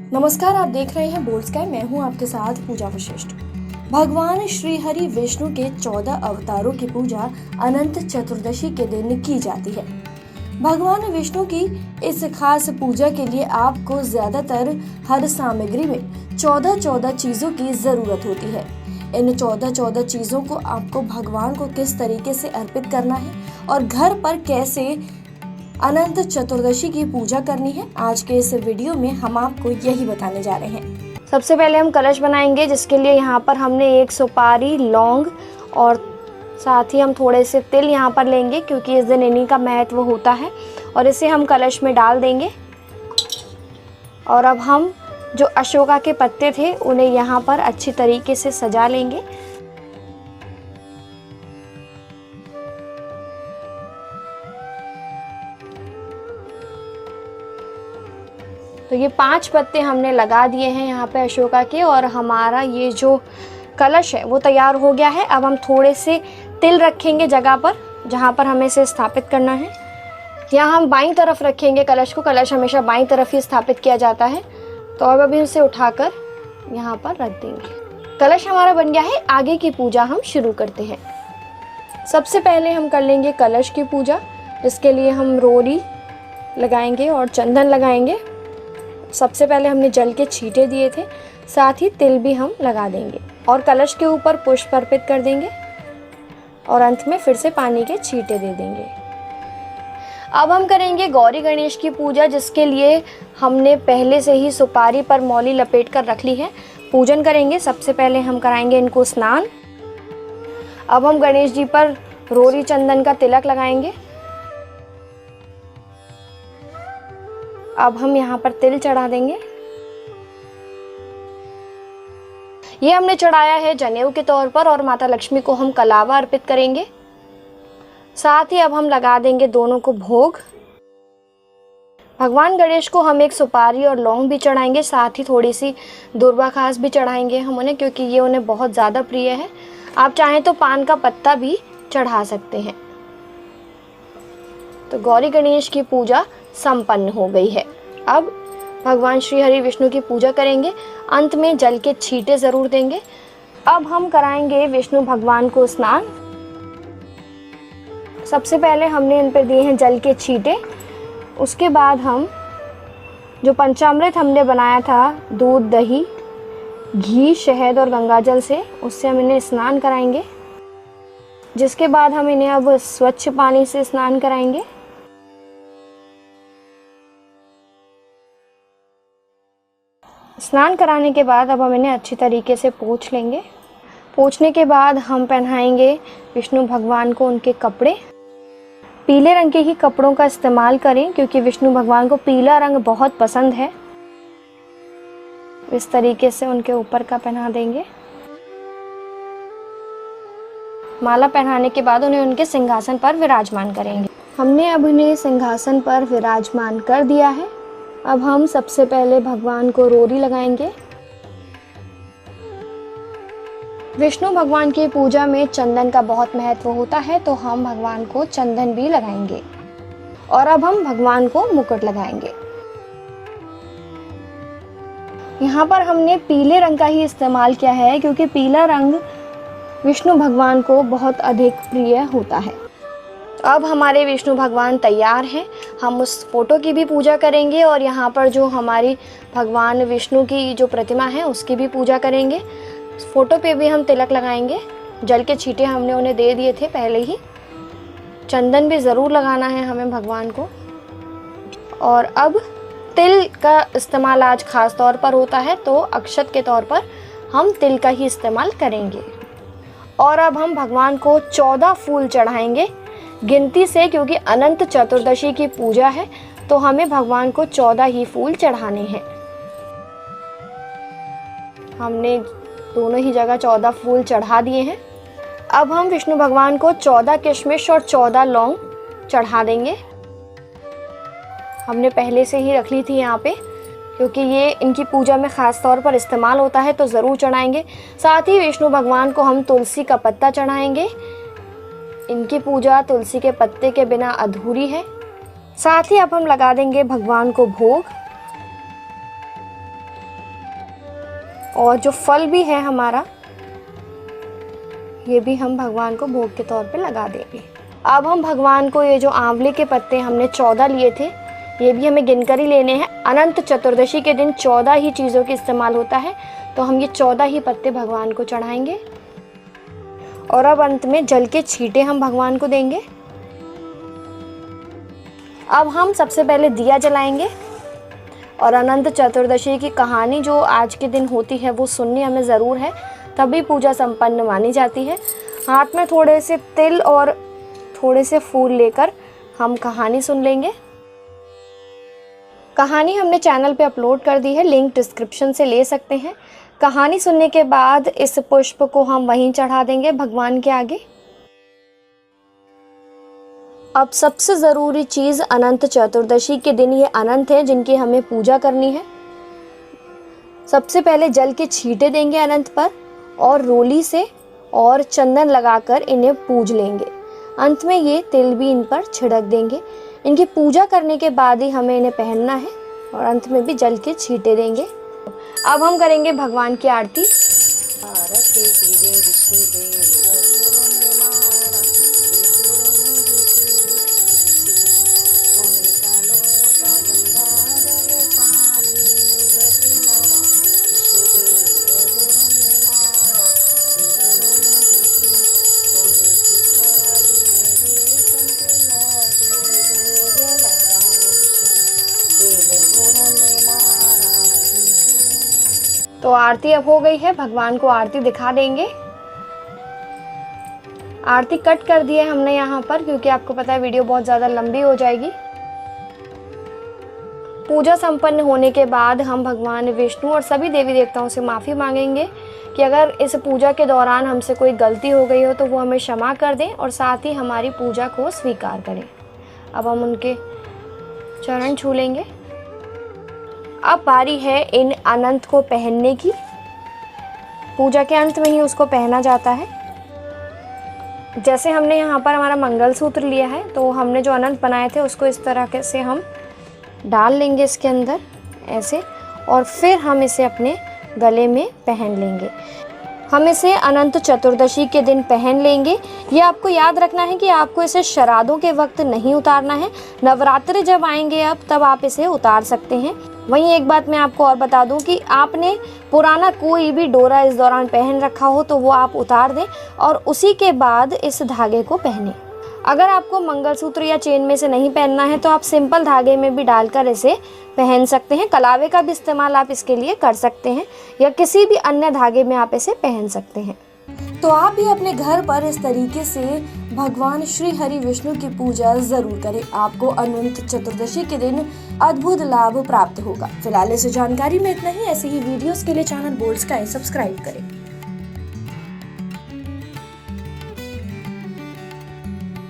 नमस्कार, आप देख रहे हैं बोल्ड स्काई। मैं हूं आपके साथ पूजा वशिष्ठ। भगवान श्री हरि विष्णु के 14 अवतारों की पूजा अनंत चतुर्दशी के दिन की जाती है। भगवान विष्णु की इस खास पूजा के लिए आपको ज्यादातर हर सामग्री में 14 चीजों की जरूरत होती है। इन 14 चीजों को आपको भगवान को किस तरीके से अर्पित करना है और घर पर कैसे अनंत चतुर्दशी की पूजा करनी है, आज के इस वीडियो में हम आपको यही बताने जा रहे हैं। सबसे पहले हम कलश बनाएंगे, जिसके लिए यहाँ पर हमने एक सुपारी, लौंग और साथ ही हम थोड़े से तिल यहाँ पर लेंगे, क्योंकि इस दिन इन्हीं का महत्व होता है। और इसे हम कलश में डाल देंगे। और अब हम जो अशोका के पत्ते थे उन्हें यहाँ पर अच्छी तरीके से सजा लेंगे। तो ये 5 पत्ते हमने लगा दिए हैं यहाँ पे अशोका के, और हमारा ये जो कलश है वो तैयार हो गया है। अब हम थोड़े से तिल रखेंगे जगह पर जहाँ पर हमें इसे स्थापित करना है। यहाँ हम बाईं तरफ रखेंगे कलश को। कलश हमेशा बाईं तरफ ही स्थापित किया जाता है। तो अब अभी इसे उठाकर यहाँ पर रख देंगे। कलश हमारा बन गया है। आगे की पूजा हम शुरू करते हैं। सबसे पहले हम कर लेंगे कलश की पूजा, जिसके लिए हम रोली लगाएंगे और चंदन लगाएंगे। सबसे पहले हमने जल के छींटे दिए थे, साथ ही तिल भी हम लगा देंगे और कलश के ऊपर पुष्प अर्पित कर देंगे और अंत में फिर से पानी के छींटे दे देंगे। अब हम करेंगे गौरी गणेश की पूजा, जिसके लिए हमने पहले से ही सुपारी पर मौली लपेट कर रख ली है। पूजन करेंगे। सबसे पहले हम कराएंगे इनको स्नान। अब हम गणेश जी पर रोरी चंदन का तिलक लगाएंगे। अब हम यहाँ पर तिल चढ़ा देंगे। ये हमने चढ़ाया है जनेऊ के तौर पर, और माता लक्ष्मी को हम कलावा अर्पित करेंगे। साथ ही अब हम लगा देंगे दोनों को भोग। भगवान गणेश को हम एक सुपारी और लौंग भी चढ़ाएंगे, साथ ही थोड़ी सी दुर्वा घास भी चढ़ाएंगे हम उन्हें, क्योंकि ये उन्हें बहुत ज़्यादा प्रिय है। आप चाहें तो पान का पत्ता भी चढ़ा सकते हैं। तो गौरी गणेश की पूजा संपन्न हो गई है। अब भगवान श्री हरि विष्णु की पूजा करेंगे। अंत में जल के छींटे जरूर देंगे। अब हम कराएंगे विष्णु भगवान को स्नान। सबसे पहले हमने इन पर दिए हैं जल के छींटे। उसके बाद हम जो पंचामृत हमने बनाया था, दूध, दही, घी, शहद और गंगाजल से, उससे हम इन्हें स्नान कराएंगे। जिसके बाद हम इन्हें अब स्वच्छ पानी से स्नान कराएंगे। स्नान कराने के बाद अब हम इन्हें अच्छी तरीके से पोंछ लेंगे। पोंछने के बाद हम पहनाएंगे विष्णु भगवान को उनके कपड़े। पीले रंग के ही कपड़ों का इस्तेमाल करें, क्योंकि विष्णु भगवान को पीला रंग बहुत पसंद है। इस तरीके से उनके ऊपर का पहना देंगे। माला पहनाने के बाद उन्हें उनके सिंहासन पर विराजमान करेंगे। हमने अब उन्हें सिंहासन पर विराजमान कर दिया है। अब हम सबसे पहले भगवान को रोरी लगाएंगे। विष्णु भगवान की पूजा में चंदन का बहुत महत्व होता है, तो हम भगवान को चंदन भी लगाएंगे। और अब हम भगवान को मुकुट लगाएंगे। यहाँ पर हमने पीले रंग का ही इस्तेमाल किया है, क्योंकि पीला रंग विष्णु भगवान को बहुत अधिक प्रिय होता है। अब हमारे विष्णु भगवान तैयार हैं। हम उस फोटो की भी पूजा करेंगे, और यहाँ पर जो हमारी भगवान विष्णु की जो प्रतिमा है उसकी भी पूजा करेंगे। फोटो पे भी हम तिलक लगाएंगे। जल के छींटे हमने उन्हें दे दिए थे पहले ही। चंदन भी ज़रूर लगाना है हमें भगवान को। और अब तिल का इस्तेमाल आज खास तौर पर होता है, तो अक्षत के तौर पर हम तिल का ही इस्तेमाल करेंगे। और अब हम भगवान को 14 फूल चढ़ाएंगे गिनती से, क्योंकि अनंत चतुर्दशी की पूजा है, तो हमें भगवान को 14 ही फूल चढ़ाने हैं। हमने दोनों ही जगह 14 फूल चढ़ा दिए हैं। अब हम विष्णु भगवान को 14 किशमिश और 14 लौंग चढ़ा देंगे। हमने पहले से ही रख ली थी यहाँ पे, क्योंकि ये इनकी पूजा में ख़ास तौर पर इस्तेमाल होता है, तो ज़रूर चढ़ाएंगे। साथ ही विष्णु भगवान को हम तुलसी का पत्ता चढ़ाएंगे। इनकी पूजा तुलसी के पत्ते के बिना अधूरी है। साथ ही अब हम लगा देंगे भगवान को भोग। और जो फल भी है हमारा, ये भी हम भगवान को भोग के तौर पे लगा देंगे। अब हम भगवान को ये जो आंवले के पत्ते हमने 14 लिए थे, ये भी हमें गिनकर ही लेने हैं। अनंत चतुर्दशी के दिन 14 ही चीज़ों के इस्तेमाल होता है, तो हम ये 14 ही पत्ते भगवान को चढ़ाएंगे। और अब अंत में जल के छींटे हम भगवान को देंगे। अब हम सबसे पहले दिया जलाएंगे और अनंत चतुर्दशी की कहानी जो आज के दिन होती है वो सुननी हमें ज़रूर है, तभी पूजा संपन्न मानी जाती है। हाथ में थोड़े से तिल और थोड़े से फूल लेकर हम कहानी सुन लेंगे। कहानी हमने चैनल पे अपलोड कर दी है, लिंक डिस्क्रिप्शन से ले सकते हैं। कहानी सुनने के बाद इस पुष्प को हम वहीं चढ़ा देंगे भगवान के आगे। अब सबसे ज़रूरी चीज़ अनंत चतुर्दशी के दिन ये अनंत हैं जिनकी हमें पूजा करनी है। सबसे पहले जल के छींटे देंगे अनंत पर और रोली से और चंदन लगाकर इन्हें पूज लेंगे। अंत में ये तिल भी इन पर छिड़क देंगे। इनकी पूजा करने के बाद ही हमें इन्हें पहनना है और अंत में भी जल के छींटे देंगे। अब हम करेंगे भगवान की आरती। तो आरती अब हो गई है, भगवान को आरती दिखा देंगे। आरती कट कर दी है हमने यहाँ पर, क्योंकि आपको पता है वीडियो बहुत ज़्यादा लंबी हो जाएगी। पूजा संपन्न होने के बाद हम भगवान विष्णु और सभी देवी देवताओं से माफ़ी मांगेंगे कि अगर इस पूजा के दौरान हमसे कोई गलती हो गई हो तो वो हमें क्षमा कर दें और साथ ही हमारी पूजा को स्वीकार करें। अब हम उनके चरण छू लेंगे। अब बारी है इन अनंत को पहनने की। पूजा के अंत में ही उसको पहना जाता है। जैसे हमने यहाँ पर हमारा मंगलसूत्र लिया है, तो हमने जो अनंत बनाए थे उसको इस तरह से हम डाल लेंगे इसके अंदर ऐसे, और फिर हम इसे अपने गले में पहन लेंगे। हम इसे अनंत चतुर्दशी के दिन पहन लेंगे। ये आपको याद रखना है कि आपको इसे श्राद्धों के वक्त नहीं उतारना है। नवरात्रि जब आएंगे अब तब आप इसे उतार सकते हैं। वहीं एक बात मैं आपको और बता दूं कि आपने पुराना कोई भी डोरा इस दौरान पहन रखा हो तो वो आप उतार दें और उसी के बाद इस धागे को पहनें। अगर आपको मंगलसूत्र या चेन में से नहीं पहनना है तो आप सिंपल धागे में भी डालकर इसे पहन सकते हैं। कलावे का भी इस्तेमाल आप इसके लिए कर सकते हैं या किसी भी अन्य धागे में आप इसे पहन सकते हैं। तो आप भी अपने घर पर इस तरीके से भगवान श्री हरि विष्णु की पूजा जरूर करें। आपको अनंत चतुर्दशी के दिन अद्भुत लाभ प्राप्त होगा। फिलहाल इस जानकारी में इतना ही। ऐसे ही वीडियोस के लिए चैनल बोल्ड स्काई सब्सक्राइब करें।